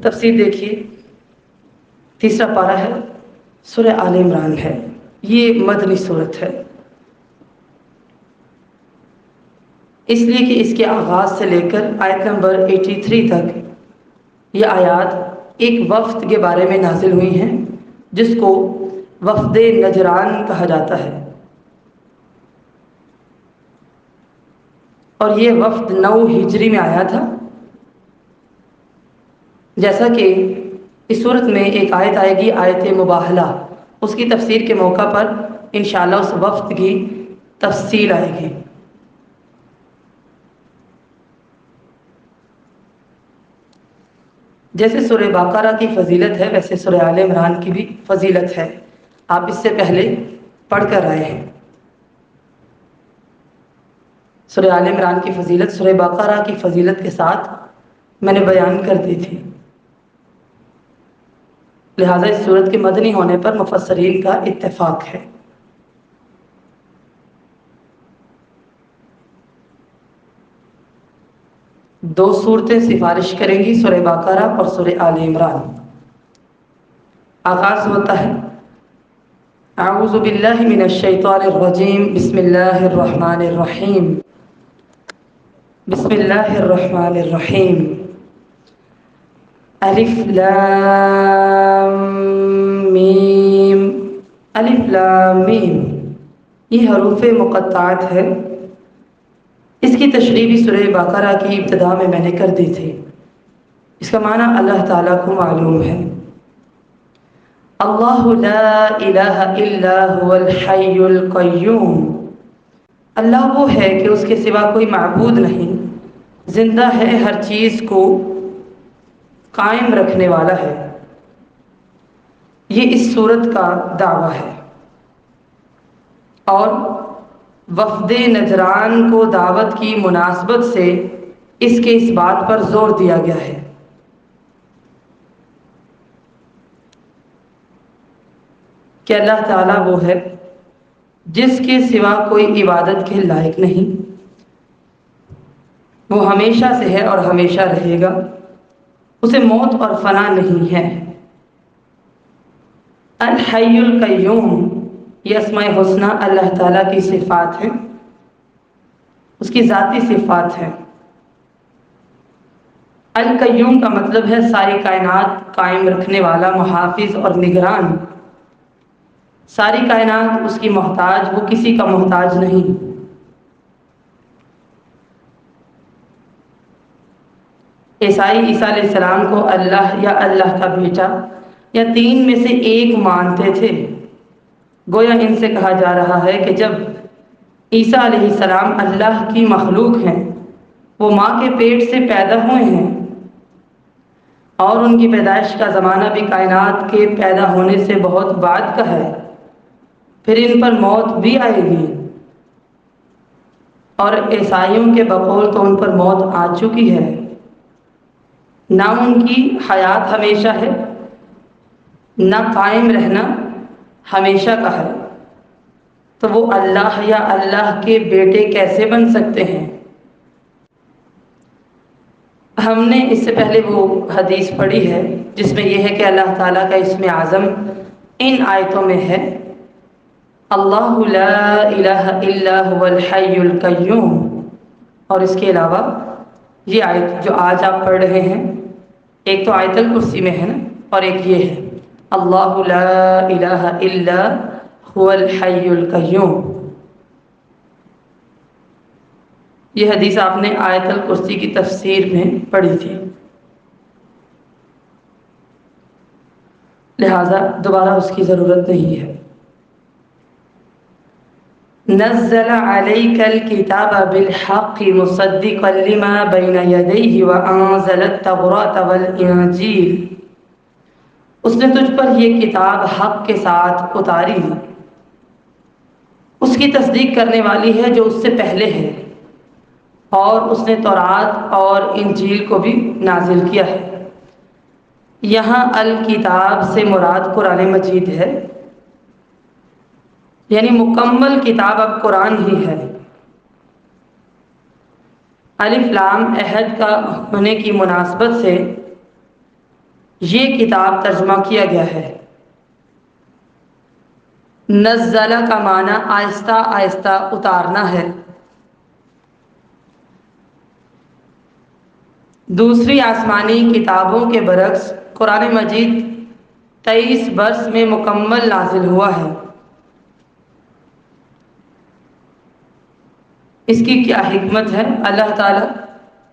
تفسیر دیکھیے، تیسرا پارہ ہے، سورہ آل عمران ہے، یہ مدنی صورت ہے، اس لیے کہ اس کے آغاز سے لے کر آیت نمبر 83 تک یہ آیات ایک وفد کے بارے میں نازل ہوئی ہیں جس کو وفد نجران کہا جاتا ہے، اور یہ وفد 9 ہجری میں آیا تھا۔ جیسا کہ اس صورت میں ایک آیت آئے گی، آیت مباہلہ، اس کی تفسیر کے موقع پر انشاءاللہ اس وفد کی تفصیل آئے گی۔ جیسے سورہ بقرہ کی فضیلت ہے ویسے سورہ آل عمران کی بھی فضیلت ہے، آپ اس سے پہلے پڑھ کر آئے ہیں۔ سورہ آل عمران کی فضیلت سورہ بقرہ کی فضیلت کے ساتھ میں نے بیان کر دی تھی، لہٰذا اس سورت کے مدنی ہونے پر مفسرین کا اتفاق ہے۔ دو صورتیں سفارش کریں گی، سورہ بقرہ اور سورہ آل عمران۔ آغاز ہوتا ہے، اعوذ باللہ من الشیطان الرجیم، بسم اللہ الرحمن الرحیم، بسم اللہ الرحمن الرحیم، الف لام میم، الف لام میم، یہ حروف مقطعات ہے۔ اس کی تشریح بھی سورہ بقرہ کی ابتدا میں نے کر دی تھی۔ اس کا معنی اللہ تعالیٰ کو معلوم ہے۔ اللہ لا الہ الا هو الحی القیوم، اللہ وہ ہے کہ اس کے سوا کوئی معبود نہیں، زندہ ہے، ہر چیز کو قائم رکھنے والا ہے۔ یہ اس صورت کا دعویٰ ہے، اور وفد نجران کو دعوت کی مناسبت سے اس کے اس بات پر زور دیا گیا ہے کہ اللہ تعالیٰ وہ ہے جس کے سوا کوئی عبادت کے لائق نہیں، وہ ہمیشہ سے ہے اور ہمیشہ رہے گا، اسے موت اور فنا نہیں ہے۔ الحی القیوم، یہ اسماء حسنہ اللہ تعالیٰ کی صفات ہیں، اس کی ذاتی صفات ہیں۔ القیوم کا مطلب ہے ساری کائنات قائم رکھنے والا، محافظ اور نگران۔ ساری کائنات اس کی محتاج، وہ کسی کا محتاج نہیں۔ عیسائی عیسیٰ علیہ السلام کو اللہ یا اللہ کا بیٹا یا تین میں سے ایک مانتے تھے۔ گویا ان سے کہا جا رہا ہے کہ جب عیسیٰ علیہ السلام اللہ کی مخلوق ہیں، وہ ماں کے پیٹ سے پیدا ہوئے ہیں، اور ان کی پیدائش کا زمانہ بھی کائنات کے پیدا ہونے سے بہت بعد کا ہے، پھر ان پر موت بھی آئے گی، اور عیسائیوں کے بقول تو ان پر موت آ چکی ہے، نہ ان کی حیات ہمیشہ ہے، نہ قائم رہنا ہمیشہ کا ہے، تو وہ اللہ یا اللہ کے بیٹے کیسے بن سکتے ہیں؟ ہم نے اس سے پہلے وہ حدیث پڑھی ہے جس میں یہ ہے کہ اللہ تعالیٰ کا اسم اعظم ان آیتوں میں ہے، اللہ لا الہ الا هو الحی القیوم، اور اس کے علاوہ یہ آیت جو آج آپ پڑھ رہے ہیں، ایک تو آیت الکرسی میں ہے نا، اور ایک یہ ہے اللہ لا الہ الا هو الحی القیوم۔ یہ حدیث آپ نے آیت الکرسی کی تفسیر میں پڑھی تھی، لہذا دوبارہ اس کی ضرورت نہیں ہے۔ نزل علیک الکتاب بالحق مصدقا لما بین یدیہ وانزل التوراۃ والانجیل، اس نے تجھ پر یہ کتاب حق کے ساتھ اتاری، اس کی تصدیق کرنے والی ہے جو اس سے پہلے ہے، اور اس نے تورات اور انجیل کو بھی نازل کیا ہے۔ یہاں الکتاب سے مراد قرآن مجید ہے، یعنی مکمل کتاب اب قرآن ہی ہے۔ الف لام عہد کا ہونے کی مناسبت سے یہ کتاب ترجمہ کیا گیا ہے۔ نزلہ کا معنی آہستہ آہستہ اتارنا ہے۔ دوسری آسمانی کتابوں کے برعکس قرآن مجید 23 برس میں مکمل نازل ہوا ہے۔ اس کی کیا حکمت ہے؟ اللہ تعالیٰ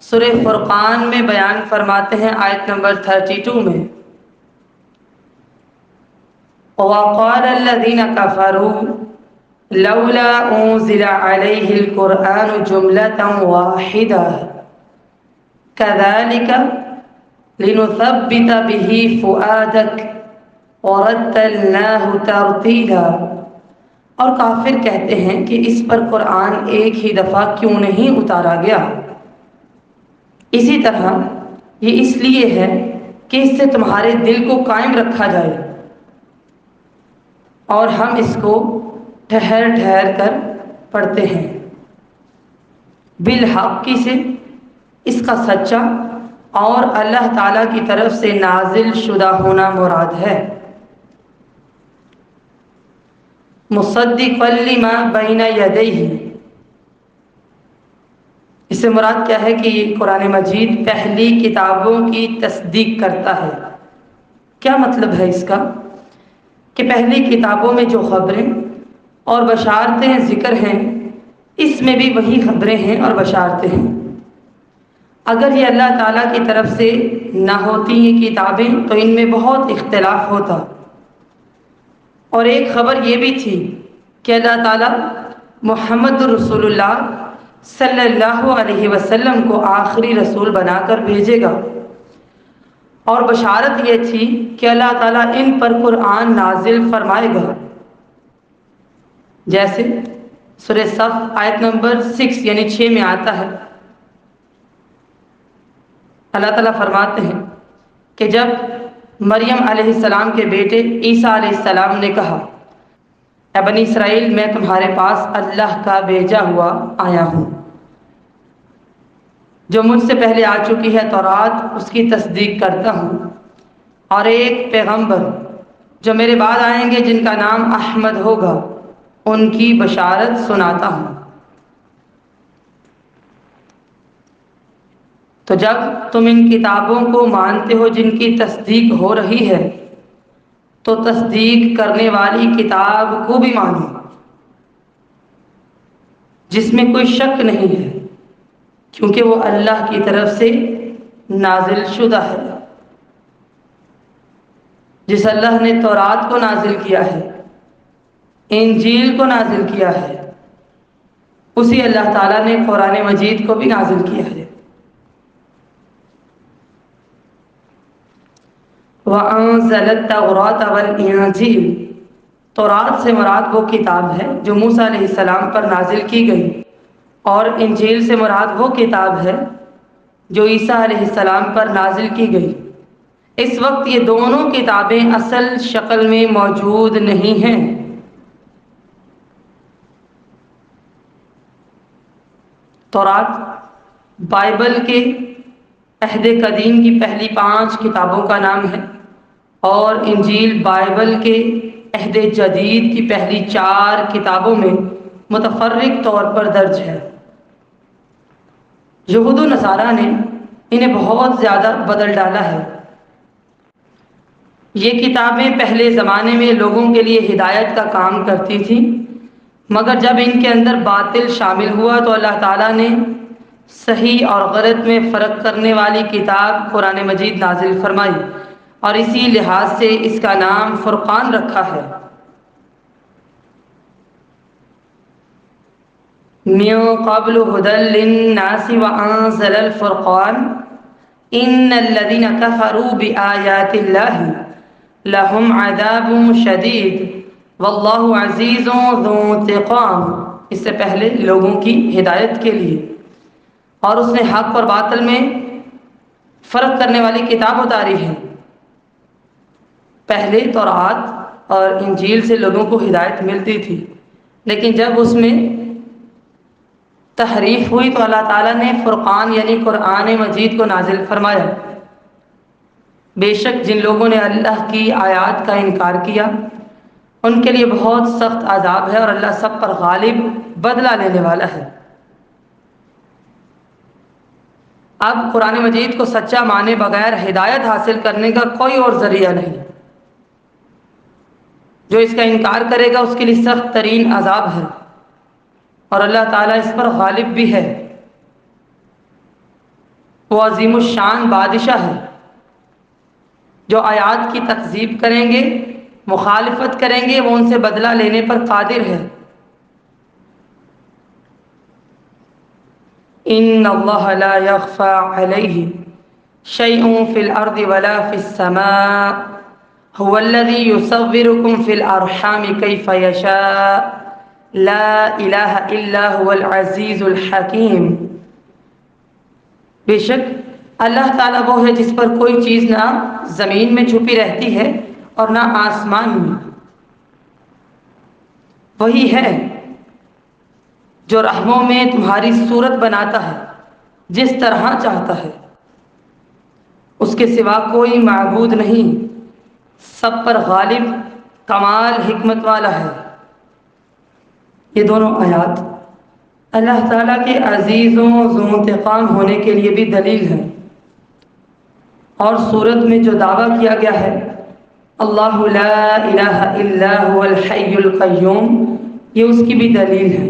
سورہ فرقان میں بیان فرماتے ہیں آیت نمبر 32 میں، وَقَالَ الَّذِينَ كَفَرُوا لَوْلَا أُنزِلَ عَلَيْهِ الْقُرْآنُ جُمْلَةً وَاحِدَةً كَذَلِكَ لِنُثَبِّتَ بِهِ فُؤَادَكَ وَرَتَّلْنَاهُ تَرْتِيلًا۔ اور کافر کہتے ہیں کہ اس پر قرآن ایک ہی دفعہ کیوں نہیں اتارا گیا؟ اسی طرح یہ اس لیے ہے کہ اس سے تمہارے دل کو قائم رکھا جائے، اور ہم اس کو ٹھہر ٹھہر کر پڑھتے ہیں۔ بالحق سے اس کا سچا اور اللہ تعالیٰ کی طرف سے نازل شدہ ہونا مراد ہے۔ مصدقا لما بین یدیہ، اس سے مراد کیا ہے کہ یہ قرآن مجید پہلی کتابوں کی تصدیق کرتا ہے۔ کیا مطلب ہے اس کا؟ کہ پہلی کتابوں میں جو خبریں اور بشارتیں ذکر ہیں، اس میں بھی وہی خبریں ہیں اور بشارتیں ہیں۔ اگر یہ اللہ تعالیٰ کی طرف سے نہ ہوتی یہ کتابیں تو ان میں بہت اختلاف ہوتا، اور ایک خبر یہ بھی تھی کہ اللہ تعالیٰ محمد رسول اللہ صلی اللہ علیہ وسلم کو آخری رسول بنا کر بھیجے گا، اور بشارت یہ تھی کہ اللہ تعالیٰ ان پر قرآن نازل فرمائے گا، جیسے سورہ صف آیت نمبر 6 یعنی 6 میں آتا ہے۔ اللہ تعالیٰ فرماتے ہیں کہ جب مریم علیہ السلام کے بیٹے عیسیٰ علیہ السلام نے کہا، اے بنی اسرائیل میں تمہارے پاس اللہ کا بھیجا ہوا آیا ہوں، جو مجھ سے پہلے آ چکی ہے تورات اس کی تصدیق کرتا ہوں، اور ایک پیغمبر جو میرے بعد آئیں گے جن کا نام احمد ہوگا ان کی بشارت سناتا ہوں۔ تو جب تم ان کتابوں کو مانتے ہو جن کی تصدیق ہو رہی ہے تو تصدیق کرنے والی کتاب کو بھی مانو جس میں کوئی شک نہیں ہے، کیونکہ وہ اللہ کی طرف سے نازل شدہ ہے۔ جس اللہ نے تورات کو نازل کیا ہے، انجیل کو نازل کیا ہے، اسی اللہ تعالیٰ نے قرآن مجید کو بھی نازل کیا ہے۔ وَأَنزَلَ التَّوْرَاةَ وَالْإِنجِيلَ، تورات سے مراد وہ کتاب ہے جو موسیٰ علیہ السلام پر نازل کی گئی، اور انجیل سے مراد وہ کتاب ہے جو عیسیٰ علیہ السلام پر نازل کی گئی۔ اس وقت یہ دونوں کتابیں اصل شکل میں موجود نہیں ہیں۔ تورات بائبل کے عہد قدیم کی پہلی 5 کتابوں کا نام ہے، اور انجیل بائبل کے عہد جدید کی پہلی 4 کتابوں میں متفرق طور پر درج ہے۔ یہود و نصارہ نے انہیں بہت زیادہ بدل ڈالا ہے۔ یہ کتابیں پہلے زمانے میں لوگوں کے لیے ہدایت کا کام کرتی تھیں، مگر جب ان کے اندر باطل شامل ہوا تو اللہ تعالیٰ نے صحیح اور غلط میں فرق کرنے والی کتاب قرآن مجید نازل فرمائی، اور اسی لحاظ سے اس کا نام فرقان رکھا ہے۔ من قبل هدى للناس وأنزل الفرقان إن الذين كفروا بآيات الله لهم عذاب شديد والله عزيز ذو انتقام، اس سے پہلے لوگوں کی ہدایت کے لیے، اور اس نے حق اور باطل میں فرق کرنے والی کتاب اتاری ہے۔ پہلے تورات اور انجیل سے لوگوں کو ہدایت ملتی تھی، لیکن جب اس میں تحریف ہوئی تو اللہ تعالیٰ نے فرقان یعنی قرآن مجید کو نازل فرمایا۔ بے شک جن لوگوں نے اللہ کی آیات کا انکار کیا ان کے لیے بہت سخت عذاب ہے، اور اللہ سب پر غالب بدلہ لینے والا ہے۔ اب قرآن مجید کو سچا مانے بغیر ہدایت حاصل کرنے کا کوئی اور ذریعہ نہیں۔ جو اس کا انکار کرے گا اس کے لیے سخت ترین عذاب ہے، اور اللہ تعالیٰ اس پر غالب بھی ہے۔ وہ عظیم الشان بادشاہ ہے جو آیات کی تکذیب کریں گے، مخالفت کریں گے، وہ ان سے بدلہ لینے پر قادر ہے۔ ان اللہ لا یخفی علیہ شیء فی الارض ولا فی السماء هو الذی یصورکم فی الارحام کیف یشاء لا الہ الا هو العزیز الحکیم۔ بے شک اللہ تعالیٰ وہ ہے جس پر کوئی چیز نہ زمین میں چھپی رہتی ہے اور نہ آسمان میں، وہی ہے جو رحموں میں تمہاری صورت بناتا ہے جس طرح چاہتا ہے، اس کے سوا کوئی معبود نہیں، سب پر غالب کمال حکمت والا ہے۔ یہ دونوں آیات اللہ تعالیٰ کے عزیز و ذو انتقام ہونے کے لیے بھی دلیل ہے، اور سورت میں جو دعویٰ کیا گیا ہے اللہ لا الہ الا هو الحی القیوم، یہ اس کی بھی دلیل ہے۔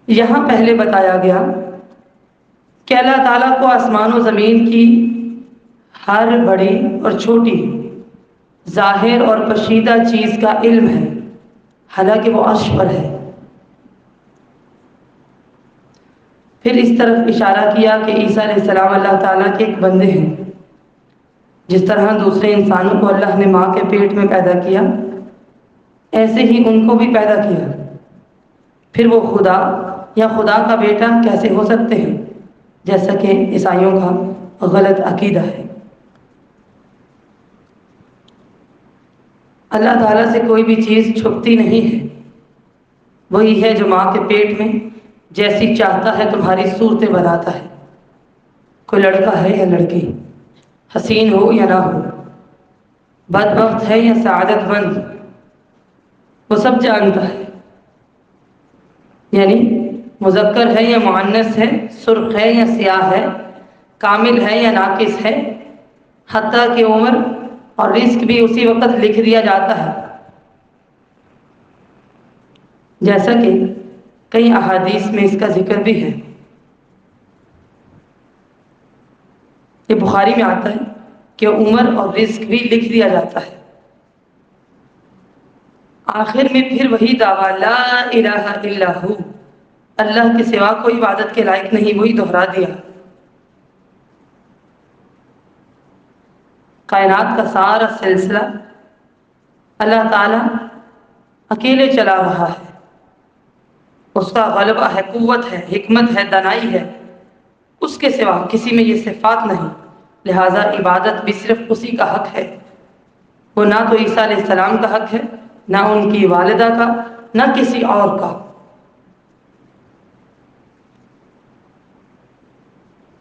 یہاں پہلے بتایا گیا کہ اللہ تعالیٰ کو آسمان و زمین کی ہر بڑی اور چھوٹی، ظاہر اور پوشیدہ چیز کا علم ہے، حالانکہ وہ عرش پر ہے۔ پھر اس طرف اشارہ کیا کہ عیسیٰ علیہ السلام اللہ تعالیٰ کے ایک بندے ہیں، جس طرح دوسرے انسانوں کو اللہ نے ماں کے پیٹ میں پیدا کیا ایسے ہی ان کو بھی پیدا کیا۔ پھر وہ خدا یا خدا کا بیٹا کیسے ہو سکتے ہیں، جیسا کہ عیسائیوں کا غلط عقیدہ ہے۔ اللہ تعالیٰ سے کوئی بھی چیز چھپتی نہیں ہے، وہی ہے جو ماں کے پیٹ میں جیسی چاہتا ہے تمہاری صورتیں بناتا ہے، کوئی لڑکا ہے یا لڑکی، حسین ہو یا نہ ہو، بدبخت ہے یا سعادت مند، وہ سب جانتا ہے۔ یعنی مذکر ہے یا مؤنث ہے، سرخ ہے یا سیاہ ہے، کامل ہے یا ناقص ہے، حتیٰ کہ عمر اور رزق بھی اسی وقت لکھ دیا جاتا ہے، جیسا کہ کئی احادیث میں اس کا ذکر بھی ہے۔ یہ بخاری میں آتا ہے کہ عمر اور رزق بھی لکھ دیا جاتا ہے۔ آخر میں پھر وہی دعویٰ لا الہ الا ہو، اللہ کے سوا کوئی عبادت کے لائق نہیں، وہی دہرا دیا۔ کائنات کا سارا سلسلہ اللہ تعالیٰ اکیلے چلا رہا ہے، اس کا غلبہ ہے، قوت ہے، حکمت ہے، دانائی ہے، اس کے سوا کسی میں یہ صفات نہیں، لہٰذا عبادت بھی صرف اسی کا حق ہے۔ وہ نہ تو عیسیٰ علیہ السلام کا حق ہے، نہ ان کی والدہ کا، نہ کسی اور کا۔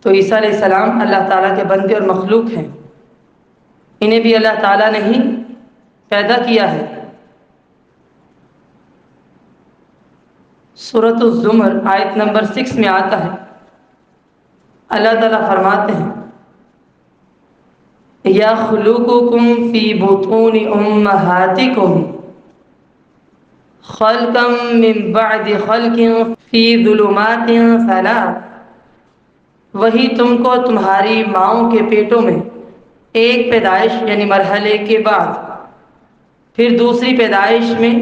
تو عیسیٰ علیہ السلام اللہ تعالیٰ کے بندے اور مخلوق ہیں، انہیں بھی اللہ تعالیٰ نے ہی پیدا کیا ہے۔ سورۃ الزمر آیت نمبر 6 میں آتا ہے، اللہ تعالیٰ فرماتے ہیں یخلقکم فی بطون امہاتکم خلقا من بعد خلق فی ظلمات ثلاث، وہی تم کو تمہاری ماؤں کے پیٹوں میں ایک پیدائش یعنی مرحلے کے بعد پھر دوسری پیدائش میں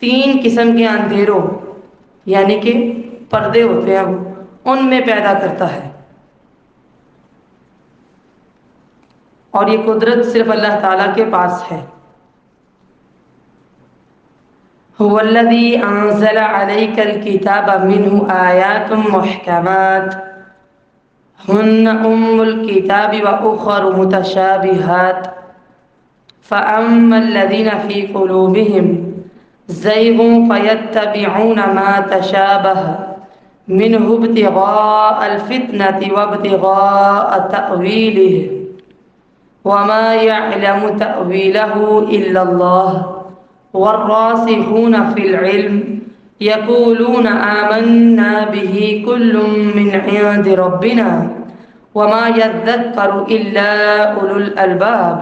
3 قسم کے اندھیروں یعنی کہ پردے ہوتے ہیں ان میں پیدا کرتا ہے۔ اور یہ قدرت صرف اللہ تعالیٰ کے پاس ہے۔ هو الذي أنزل عليك الكتاب منه آيات محكمات هن أم الكتاب وأخر متشابهات فأما الذين في قلوبهم زيغ فيتبعون ما تشابه منه ابتغاء الفتنة وابتغاء تأويله وما يعلم تأويله إلا الله والراسخون في العلم يقولون آمنا به كل من عند ربنا وما يذكر إلا أولو الألباب۔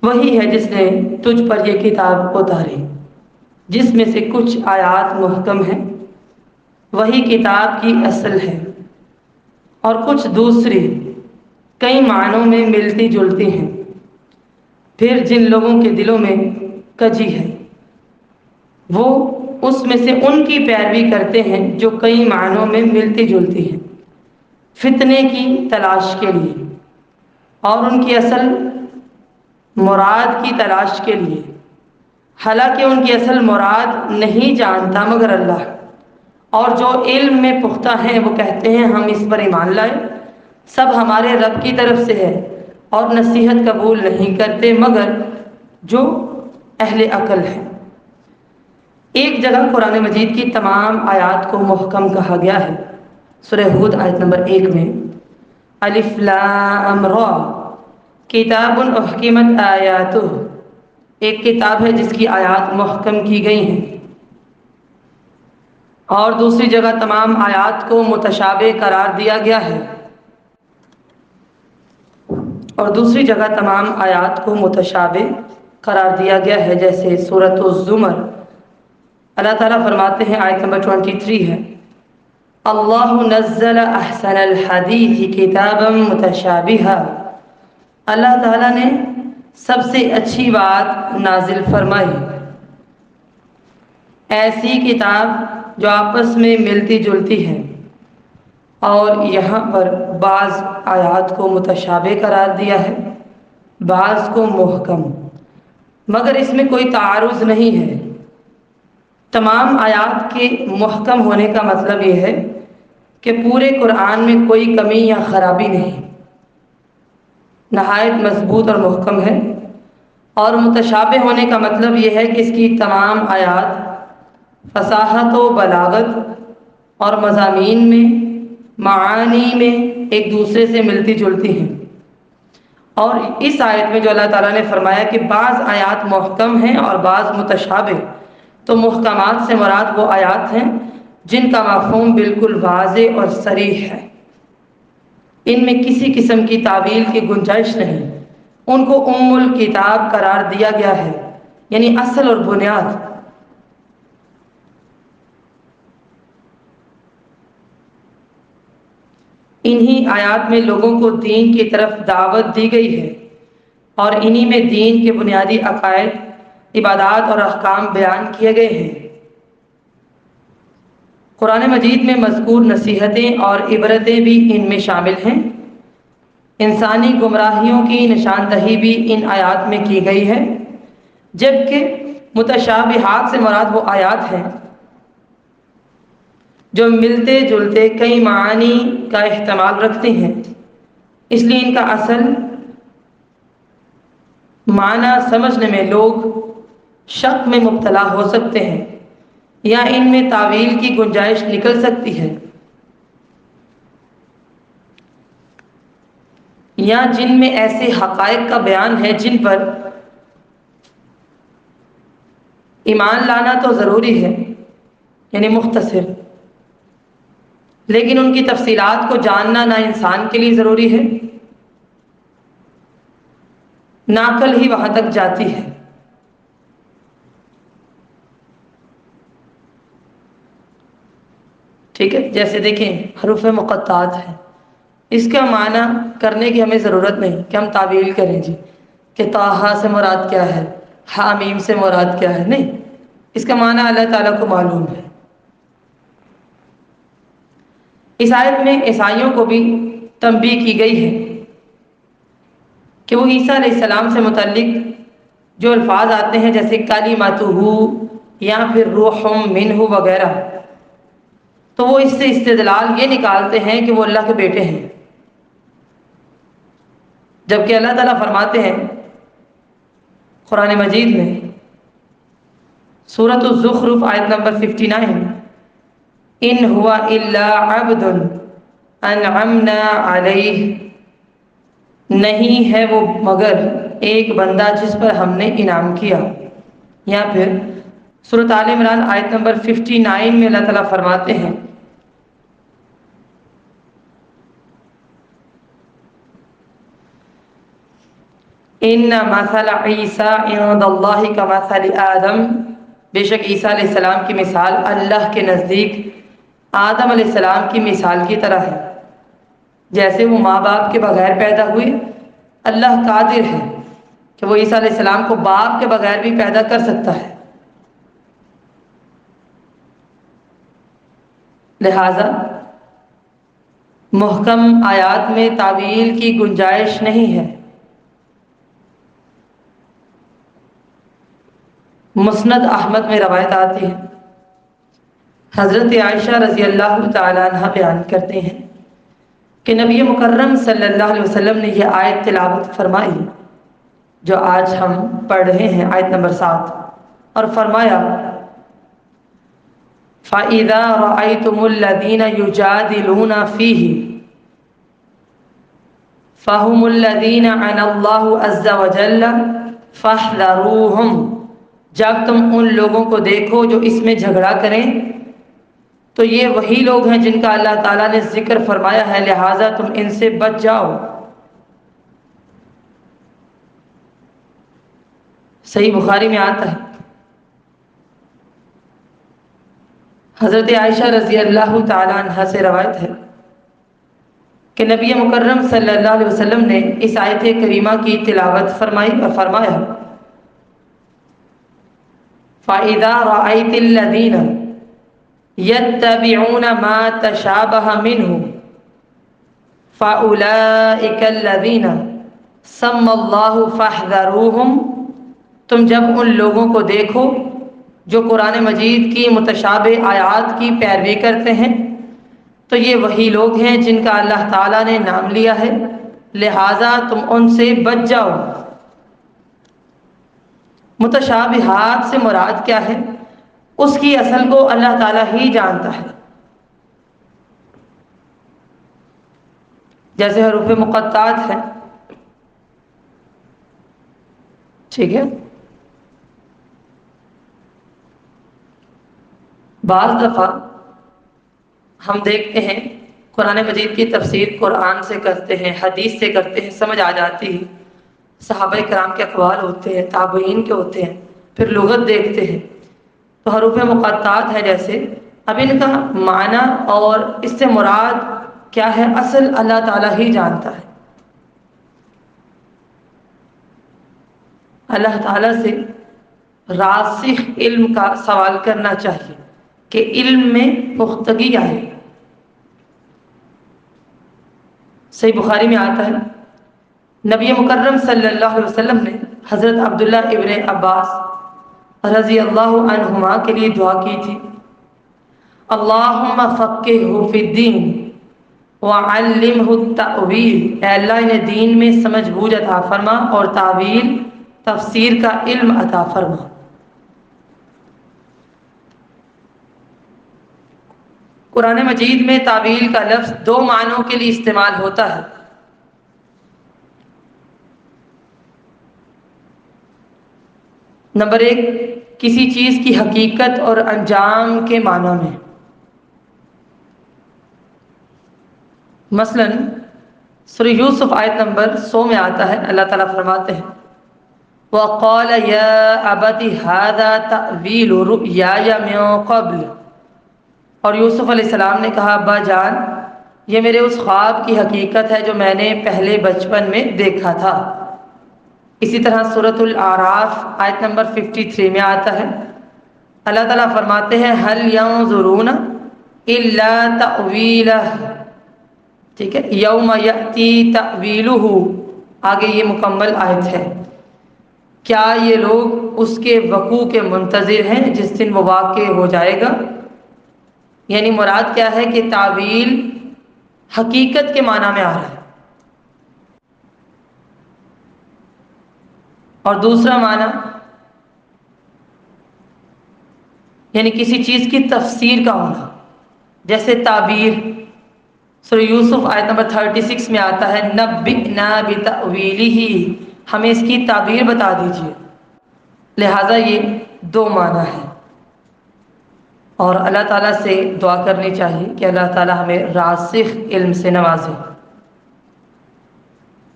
وہی ہے جس نے تجھ پر یہ کتاب اتاری جس میں سے کچھ آیات محکم ہیں، وہی کتاب کی اصل ہے، اور کچھ دوسری کئی معنوں میں ملتی جلتی ہیں۔ پھر جن لوگوں کے دلوں میں کجی ہے وہ اس میں سے ان کی پیروی کرتے ہیں جو کئی معنوں میں ملتی جلتی ہیں، فتنے کی تلاش کے لیے اور ان کی اصل مراد کی تلاش کے لیے، حالانکہ ان کی اصل مراد نہیں جانتا مگر اللہ۔ اور جو علم میں پختہ ہیں وہ کہتے ہیں ہم اس پر ایمان لائے، سب ہمارے رب کی طرف سے ہے، اور نصیحت قبول نہیں کرتے مگر جو اہل عقل ہیں۔ ایک جگہ قرآن مجید کی تمام آیات کو محکم کہا گیا ہے۔ سورہ ہود آیت نمبر 1 میں الف لام را کتاب احکمت آیاتہ، ایک کتاب ہے جس کی آیات محکم کی گئی ہیں، اور دوسری جگہ تمام آیات کو متشابہ قرار دیا گیا ہے، اور دوسری جگہ تمام آیات کو متشابہ قرار دیا گیا ہے، جیسے سورۃ الزمر اللہ تعالیٰ فرماتے ہیں آیت نمبر 23 ہے اللہ نزل احسن الحدیث کتابا متشابہا، اللہ تعالیٰ نے سب سے اچھی بات نازل فرمائی ایسی کتاب جو آپس میں ملتی جلتی ہے، اور یہاں پر بعض آیات کو متشابہ قرار دیا ہے، بعض کو محکم، مگر اس میں کوئی تعارض نہیں ہے۔ تمام آیات کے محکم ہونے کا مطلب یہ ہے کہ پورے قرآن میں کوئی کمی یا خرابی نہیں، نہایت مضبوط اور محکم ہے۔ اور متشابہ ہونے کا مطلب یہ ہے کہ اس کی تمام آیات فصاحت و بلاغت اور مضامین میں، معانی میں ایک دوسرے سے ملتی جلتی ہیں۔ اور اس آیت میں جو اللہ تعالیٰ نے فرمایا کہ بعض آیات محکم ہیں اور بعض متشابہ، تو محکمات سے مراد وہ آیات ہیں جن کا مفہوم بالکل واضح اور صریح ہے، ان میں کسی قسم کی تعویل کی گنجائش نہیں، ان کو ام الکتاب قرار دیا گیا ہے، یعنی اصل اور بنیاد۔ انہی آیات میں لوگوں کو دین کی طرف دعوت دی گئی ہے، اور انہی میں دین کے بنیادی عقائد، عبادات اور احکام بیان کیے گئے ہیں۔ قرآن مجید میں مذکور نصیحتیں اور عبرتیں بھی ان میں شامل ہیں۔ انسانی گمراہیوں کی نشاندہی بھی ان آیات میں کی گئی ہے، جبکہ متشابہات سے مراد وہ آیات ہیں جو ملتے جلتے کئی معانی کا احتمال رکھتے ہیں، اس لیے ان کا اصل معنی سمجھنے میں لوگ شک میں مبتلا ہو سکتے ہیں، یا ان میں تعویل کی گنجائش نکل سکتی ہے، یا جن میں ایسے حقائق کا بیان ہے جن پر ایمان لانا تو ضروری ہے، یعنی مختصر، لیکن ان کی تفصیلات کو جاننا نہ انسان کے لیے ضروری ہے نہ عقل ہی وہاں تک جاتی ہے۔ ٹھیک ہے، جیسے دیکھیں حروف مقطعات ہیں، اس کا معنی کرنے کی ہمیں ضرورت نہیں کہ ہم تعویل کریں جی کہ طٰہٰ سے مراد کیا ہے، حامیم سے مراد کیا ہے، نہیں، اس کا معنی اللہ تعالیٰ کو معلوم ہے۔ اس آیت میں عیسائیوں کو بھی تنبیہ کی گئی ہے کہ وہ عیسیٰ علیہ السلام سے متعلق جو الفاظ آتے ہیں جیسے کلمتہ یا پھر روح منہ وغیرہ، تو وہ اس سے استدلال یہ نکالتے ہیں کہ وہ اللہ کے بیٹے ہیں، جبکہ اللہ تعالیٰ فرماتے ہیں قرآن مجید میں سورۃ الزخرف آیت نمبر 59 ان ہوا الا عبد انعمنا علیہ نہیں ہے وہ مگر ایک بندہ جس پر ہم نے انعام کیا. یا پھر سورۃ آل عمران آیت نمبر 59 میں اللہ تعالیٰ فرماتے ہیں ان مثل عیسیٰ عند اللہ کمثل آدم، بے شک عیسیٰ علیہ السلام کی مثال اللہ کے نزدیک آدم علیہ السلام کی مثال کی طرح ہے. جیسے وہ ماں باپ کے بغیر پیدا ہوئے، اللہ قادر ہے کہ وہ عیسیٰ علیہ السلام کو باپ کے بغیر بھی پیدا کر سکتا ہے. لہذا محکم آیات میں تعویل کی گنجائش نہیں ہے. مسند احمد میں روایت آتی ہے، حضرت عائشہ رضی اللہ تعالیٰ عنہ بیان کرتے ہیں کہ نبی مکرم صلی اللہ علیہ وسلم نے یہ آیت تلاوت فرمائی جو آج ہم پڑھ رہے ہیں، آیت نمبر 7، اور فرمایا فَإِذَا رَأَيْتُمُ الَّذِينَ يُجَادِلُونَ فِيهِ فَهُمُ الَّذِينَ عَنَ اللَّهُ عَزَّ وَجَلَّ فَاحْذَرُوهُمْ، جب تم ان لوگوں کو دیکھو جو اس میں جھگڑا کریں تو یہ وہی لوگ ہیں جن کا اللہ تعالیٰ نے ذکر فرمایا ہے، لہٰذا تم ان سے بچ جاؤ. صحیح بخاری میں آتا ہے، حضرت عائشہ رضی اللہ تعالیٰ عنہ سے روایت ہے کہ نبی مکرم صلی اللہ علیہ وسلم نے اس آیت کریمہ کی تلاوت فرمائی اور فرمایا فَإِذَا رَأَيْتِ الَّذِينَ يَتَّبِعُونَ مَا تَشَابَهَ مِنْهُ فَأُولَئِكَ الَّذِينَ سَمَّ اللَّهُ فَاحْذَرُوهُمْ، تم جب ان لوگوں کو دیکھو جو قرآن مجید کی متشابہ آیات کی پیروی کرتے ہیں تو یہ وہی لوگ ہیں جن کا اللہ تعالیٰ نے نام لیا ہے، لہٰذا تم ان سے بچ جاؤ. متشابہات سے مراد کیا ہے؟ اس کی اصل کو اللہ تعالیٰ ہی جانتا ہے. جیسے حروف مقطعات ہیں، ٹھیک ہے، بعض دفعہ ہم دیکھتے ہیں قرآن مجید کی تفسیر قرآن سے کرتے ہیں، حدیث سے کرتے ہیں، سمجھ آ جاتی ہے، صحابہ کرام کے اقوال ہوتے ہیں، تابعین کے ہوتے ہیں، پھر لغت دیکھتے ہیں تو حروف مقطعات ہے جیسے، اب ان کا معنی اور اس سے مراد کیا ہے اصل اللہ تعالیٰ ہی جانتا ہے. اللہ تعالیٰ سے راسخ علم کا سوال کرنا چاہیے کہ علم میں پختگی آئے. صحیح بخاری میں آتا ہے نبی مکرم صلی اللہ علیہ وسلم نے حضرت عبداللہ ابن عباس رضی اللہ عنہما کے لیے دعا کی تھی، اللہم فقہہ فی الدین وعلمہ التأویل، اے اللہ انہیں دین میں سمجھ بوجھ عطا فرما اور تعویل تفسیر کا علم عطا فرما. قرآن مجید میں تعویل کا لفظ دو معنوں کے لیے استعمال ہوتا ہے. نمبر 1، کسی چیز کی حقیقت اور انجام کے معنی میں. مثلا سورہ یوسف آیت نمبر 100 میں آتا ہے، اللہ تعالیٰ فرماتے ہیں وَقَالَ يَا أَبَتِ هَذَا تَأْوِيلُ رُؤْيَايَ مِن قَبْلُ، اور یوسف علیہ السلام نے کہا ابا جان یہ میرے اس خواب کی حقیقت ہے جو میں نے پہلے بچپن میں دیکھا تھا. اسی طرح سورۃ الاعراف آیت نمبر 53 میں آتا ہے، اللہ تعالیٰ فرماتے ہیں هَلْ يَنظُرُونَ إِلَّا تَأْوِيلَهُ، ٹھیک ہے، یوم یأتی تأویلہ، آگے یہ مکمل آیت ہے. کیا یہ لوگ اس کے وقوع کے منتظر ہیں جس دن وہ واقع ہو جائے گا؟ یعنی مراد کیا ہے کہ تعویل حقیقت کے معنی میں آ رہا ہے. اور دوسرا معنی یعنی کسی چیز کی تفسیر کا ہونا، جیسے تعبیر، سورہ یوسف آیت نمبر 36 میں آتا ہے نبئنا بتأویلہ، ہمیں اس کی تعبیر بتا دیجیے۔ لہٰذا یہ دو معنی ہے، اور اللہ تعالیٰ سے دعا کرنی چاہیے کہ اللہ تعالیٰ ہمیں راسخ علم سے نوازے۔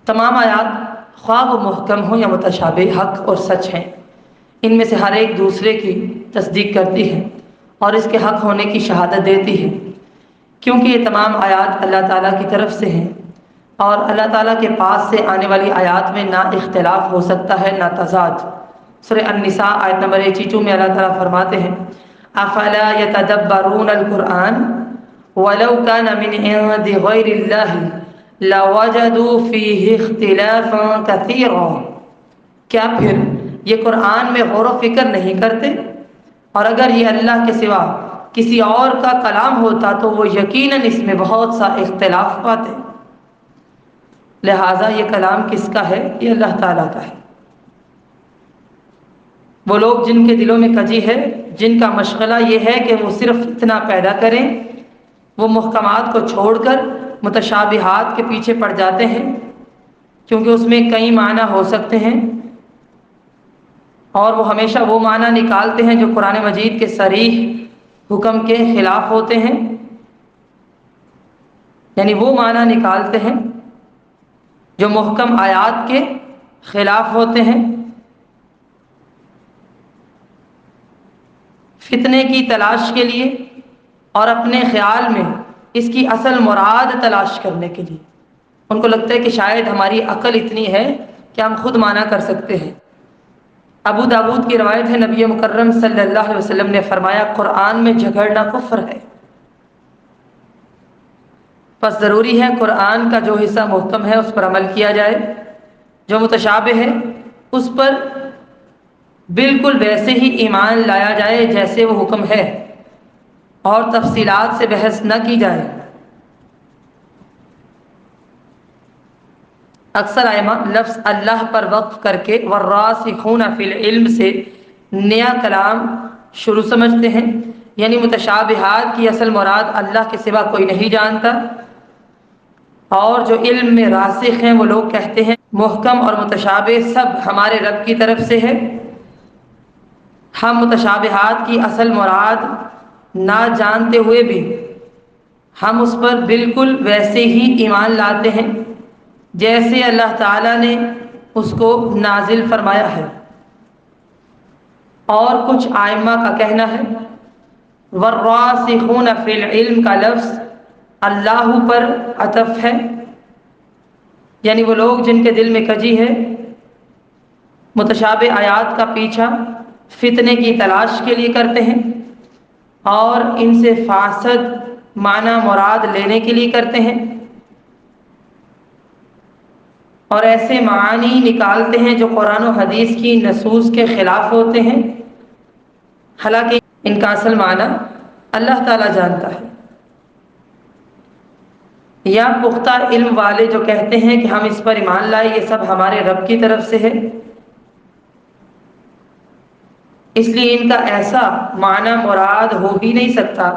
تمام آیات خواہ وہ محکم ہوں یا متشابہ، حق اور سچ ہیں، ان میں سے ہر ایک دوسرے کی تصدیق کرتی ہے اور اس کے حق ہونے کی شہادت دیتی ہے، کیونکہ یہ تمام آیات اللہ تعالیٰ کی طرف سے ہیں، اور اللہ تعالیٰ کے پاس سے آنے والی آیات میں نہ اختلاف ہو سکتا ہے نہ تضاد۔ سورہ النساء آیت نمبر 82 میں اللہ تعالیٰ فرماتے ہیں افلا يتدبرون القرآن ولو كان من عند غير الله لوجدوا فيه اختلافا كثيرا، کیا پھر یہ قرآن میں غور و فکر نہیں کرتے؟ اور اگر یہ اللہ کے سوا کسی اور کا کلام ہوتا تو وہ یقیناً اس میں بہت سا اختلاف پاتے۔ لہٰذا یہ کلام کس کا ہے؟ یہ اللہ تعالیٰ کا ہے۔ وہ لوگ جن کے دلوں میں کجی ہے، جن کا مشغلہ یہ ہے کہ وہ صرف فتنہ پیدا کریں، وہ محکمات کو چھوڑ کر متشابہات کے پیچھے پڑ جاتے ہیں، کیونکہ اس میں کئی معنی ہو سکتے ہیں، اور وہ ہمیشہ وہ معنی نکالتے ہیں جو قرآن مجید کے صریح حکم کے خلاف ہوتے ہیں، یعنی وہ معنی نکالتے ہیں جو محکم آیات کے خلاف ہوتے ہیں، فتنے کی تلاش کے لیے اور اپنے خیال میں اس کی اصل مراد تلاش کرنے کے لیے۔ ان کو لگتا ہے کہ شاید ہماری عقل اتنی ہے کہ ہم خود معنی کر سکتے ہیں۔ ابو داود کی روایت ہے، نبی مکرم صلی اللہ علیہ وسلم نے فرمایا قرآن میں جھگڑنا کفر ہے، پس ضروری ہے قرآن کا جو حصہ محکم ہے اس پر عمل کیا جائے، جو متشابہ ہے اس پر بالکل ویسے ہی ایمان لایا جائے جیسے وہ حکم ہے، اور تفصیلات سے بحث نہ کی جائے۔ اکثر ائمہ لفظ اللہ پر وقف کر کے والراسخون فی العلم سے نیا کلام شروع سمجھتے ہیں، یعنی متشابہات کی اصل مراد اللہ کے سوا کوئی نہیں جانتا، اور جو علم میں راسخ ہیں وہ لوگ کہتے ہیں محکم اور متشابہ سب ہمارے رب کی طرف سے ہے، ہم متشابہات کی اصل مراد نہ جانتے ہوئے بھی ہم اس پر بالکل ویسے ہی ایمان لاتے ہیں جیسے اللہ تعالیٰ نے اس کو نازل فرمایا ہے۔ اور کچھ ائمہ کا کہنا ہے والراسخون فی العلم کا لفظ اللہ پر عطف ہے، یعنی وہ لوگ جن کے دل میں کجی ہے، متشابہ آیات کا پیچھا فتنے کی تلاش کے لیے کرتے ہیں اور ان سے فاسد معنی مراد لینے کے لیے کرتے ہیں، اور ایسے معانی نکالتے ہیں جو قرآن و حدیث کی نصوص کے خلاف ہوتے ہیں، حالانکہ ان کا اصل معنی اللہ تعالیٰ جانتا ہے۔ یا پختہ علم والے جو کہتے ہیں کہ ہم اس پر ایمان لائے، یہ سب ہمارے رب کی طرف سے ہے، اس لیے ان کا ایسا معنی مراد ہو ہی نہیں سکتا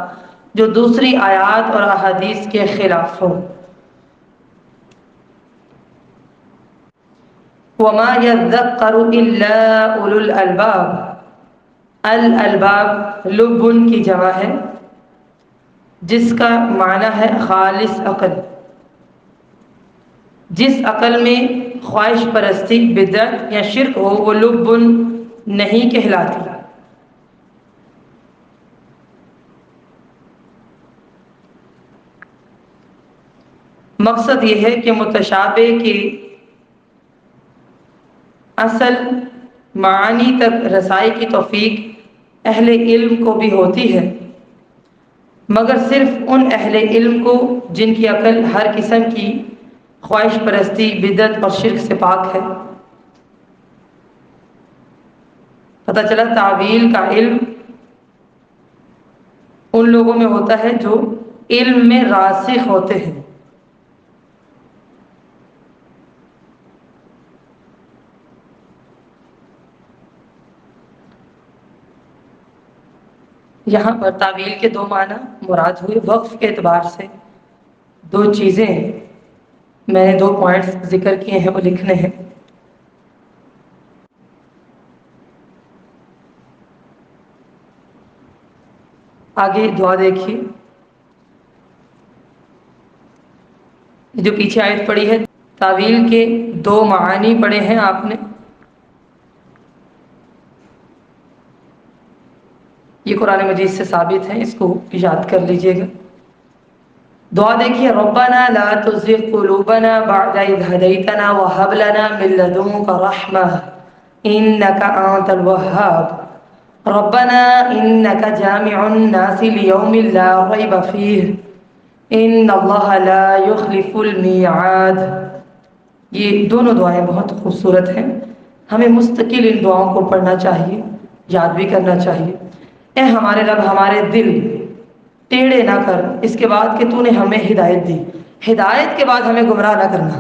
جو دوسری آیات اور احادیث کے خلاف ہو۔ وَمَا يَذَّكَّرُ إِلَّا أُولُو الْأَلْبَابِ، الالباب لبن کی جمع ہے جس کا معنی ہے خالص عقل۔ جس عقل میں خواہش پرستی، بدعت یا شرک ہو وہ لبن نہیں کہلاتی۔ مقصد یہ ہے کہ متشابہ کی اصل معانی تک رسائی کی توفیق اہل علم کو بھی ہوتی ہے، مگر صرف ان اہل علم کو جن کی عقل ہر قسم کی خواہش پرستی، بدعت اور شرک سے پاک ہے۔ پتہ چلا تعویل کا علم ان لوگوں میں ہوتا ہے جو علم میں راسخ ہوتے ہیں۔ یہاں پر تعویل کے دو معنی مراد ہوئے وقف کے اعتبار سے، دو چیزیں میں نے 2 پوائنٹس ذکر کیے ہیں، وہ لکھنے ہیں۔ آگے دعا دیکھیے، جو پیچھے آیت پڑھی ہے، تعویل کے 2 معانی پڑھے ہیں آپ نے۔ یہ قرآن مجید سے ثابت ہے، اس کو یاد کر لیجئے گا۔ دعا دیکھیے، ربنا لا تزغ قلوبنا بعد اذ هديتنا وهب لنا من لدنك رحمة انك انت الوهاب ربنا انك جامع الناس ليوم لا ريب فيه ان اللہ لا يخلف المیعاد۔ یہ دونوں دعائیں بہت خوبصورت ہیں، ہمیں مستقل ان دعاؤں کو پڑھنا چاہیے، یاد بھی کرنا چاہیے۔ اے ہمارے رب، ہمارے دل ٹیڑھے نہ کر، اس کے بعد کہ تو نے ہمیں ہدایت دی، ہدایت کے بعد ہمیں گمراہ نہ کرنا،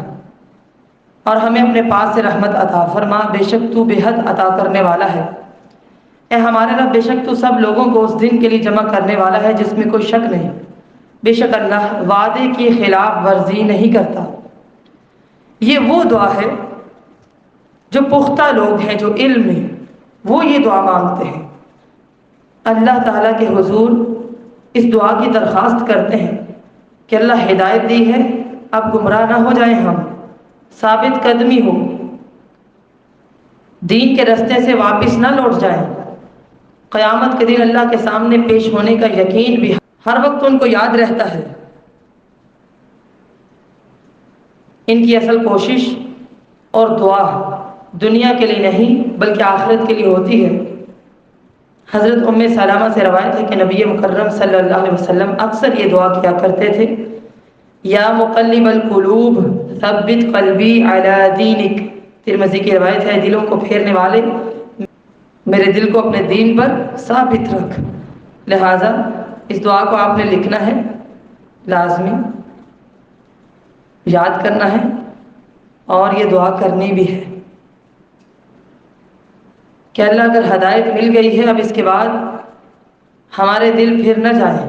اور ہمیں اپنے پاس سے رحمت عطا فرما، بے شک تو بے حد عطا کرنے والا ہے۔ اے ہمارے رب، بے شک تو سب لوگوں کو اس دن کے لیے جمع کرنے والا ہے جس میں کوئی شک نہیں، بے شک اللہ وعدے کی خلاف ورزی نہیں کرتا۔ یہ وہ دعا ہے جو پختہ لوگ ہیں، جو علم میں، وہ یہ دعا مانگتے ہیں، اللہ تعالیٰ کے حضور اس دعا کی درخواست کرتے ہیں کہ اللہ ہدایت دی ہے، اب گمراہ نہ ہو جائیں، ہم ثابت قدمی ہو، دین کے رستے سے واپس نہ لوٹ جائیں، قیامت کے دن اللہ کے سامنے پیش ہونے کا یقین بھی ہر وقت ان کو یاد رہتا ہے۔ ان کی اصل کوشش اور دعا دنیا کے لیے نہیں بلکہ آخرت کے لیے ہوتی ہے۔ حضرت ام سلمہ سے روایت ہے کہ نبی مکرم صلی اللہ علیہ وسلم اکثر یہ دعا کیا کرتے تھے، یا مقلب القلوب ثبت قلبی علی دینک۔ ترمذی کی روایت ہے، دلوں کو پھیرنے والے میرے دل کو اپنے دین پر ثابت رکھ۔ لہٰذا اس دعا کو آپ نے لکھنا ہے، لازمی یاد کرنا ہے، اور یہ دعا کرنی بھی ہے کہ اللہ اگر ہدایت مل گئی ہے، اب اس کے بعد ہمارے دل پھر نہ جائیں،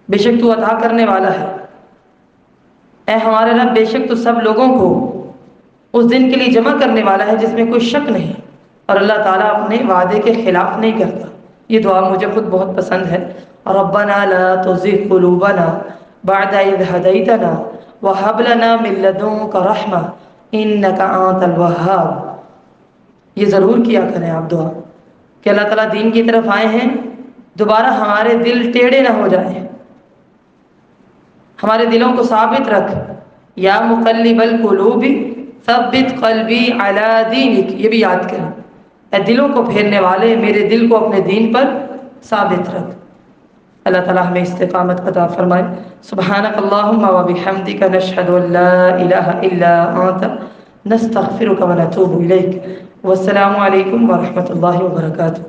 بے شک تو عطا کرنے والا ہے۔ اے ہمارے رب، بے شک تو سب لوگوں کو اس دن کے لیے جمع کرنے والا ہے جس میں کوئی شک نہیں، اور اللہ تعالیٰ اپنے وعدے کے خلاف نہیں کرتا۔ یہ دعا مجھے خود بہت پسند ہے، ربنا لا تزغ قلوبنا بعد اذ هديتنا وهب لنا من لدنك رحمة انك انت الوهاب۔ یہ ضرور کیا کریں آپ دعا کہ اللہ تعالیٰ دین کی طرف آئے ہیں، دوبارہ ہمارے دل ٹیڑھے نہ ہو جائیں، ہمارے دلوں کو ثابت رکھ، یا مقلب القلوب ثبت قلبی علی دینک، یہ بھی یاد کریں، اے دلوں کو پھیرنے والے میرے دل کو اپنے دین پر ثابت رکھ۔ اللہ تعالیٰ ہمیں استقامت عطا فرمائے۔ سبحانک اللہم و بحمدک، نشہد ان لا الہ الا انت، نستغفرک و نتوب الیک۔ والسلام علیکم ورحمۃ اللہ وبرکاتہ۔